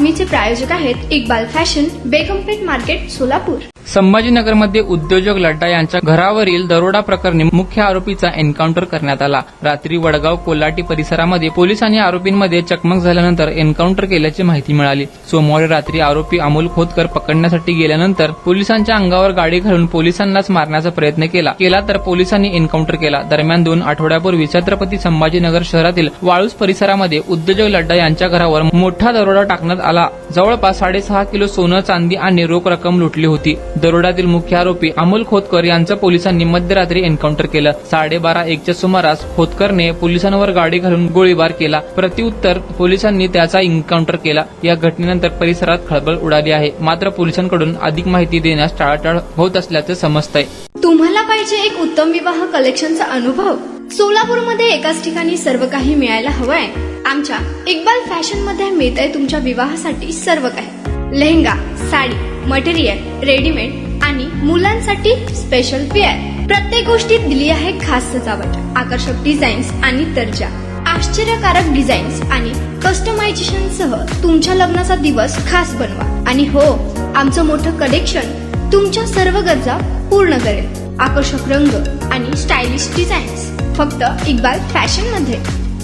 बातमीचे प्रायोजक आहेत Iqbal fashion, बेगमपेठ market, Solapur. संभाजीनगरमध्ये उद्योजक लड्डा यांच्या घरावरील दरोडा प्रकरणी मुख्य आरोपीचा एन्काउंटर करण्यात आला। रात्री वडगाव कोल्हाटी परिसरामध्ये पोलिसांनी आरोपींमध्ये चकमक झाल्यानंतर एन्काउंटर केल्याची माहिती मिळाली। सोमवारी रात्री आरोपी अमोल खोतकर पकडण्यासाठी गेल्यानंतर पोलिसांच्या अंगावर गाडी घालून पोलिसांनाच मारण्याचा प्रयत्न केला तर पोलिसांनी एन्काउंटर केला। दरम्यान 2 आठवड्यापूर्वी छत्रपती संभाजीनगर शहरातील वाळूज परिसरामध्ये उद्योजक लड्डा यांच्या घरावर मोठा दरोडा टाकण्यात आला। जवळपास 6.5 किलो सोनं, चांदी आणि रोख रक्कम लुटली होती। दरोड्यातील मुख्य आरोपी अमोल खोतकर यांचं पोलिसांनी मध्यरात्री एन्काउंटर केलं। 12:30-1च्या सुमारास खोतकरने पोलिसांवर गाडी घालून गोळीबार केला। प्रत्युत्तर पोलिसांनी त्याचा एन्काउंटर केला। या घटनेनंतर परिसरात खळबळ उडाली आहे। मात्र पोलिसांकडून अधिक माहिती देण्यास टाळाटाळ होत असल्याचं समजतंय। तुम्हाला पाहिजे एक उत्तम विवाह कलेक्शनचा अनुभव? सोलापूरमध्ये एकाच ठिकाणी सर्व काही मिळायला हवंय। आमच्या इक्बाल फॅशन मध्ये मिळतंय तुमच्या विवाहासाठी सर्व काही। लेहंगा, साडी, मटेरियल, रेडीमेड आणि मुलांसाठी स्पेशल वेअर। प्रत्येक गोष्टीत दिली आहे खास सजावट, आकर्षक डिझाईन्स आणि दर्जा, आश्चर्यकारक डिझाईन्स आणि कस्टमायझेशन सह तुमच्या लग्नाचा दिवस खास बनवा। आणि हो, आमचं मोठं कलेक्शन तुमच्या सर्व गरजा पूर्ण करेल। आकर्षक रंग आणि स्टायलिश डिझाईन्स फक्त इक्बाल फॅशन मध्ये।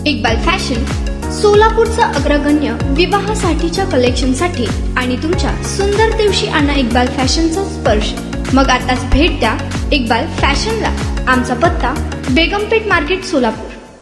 इक्बाल फॅशन सोलापूरचा अग्रगण्य विवाहासाठीच्या कलेक्शनसाठी आणि तुमच्या सुंदर दिवशी आणा इक्बाल फॅशनचा स्पर्श। मग आताच भेट द्या इक्बाल फॅशनला। आमचा पत्ता बेगमपेठ मार्केट, सोलापूर।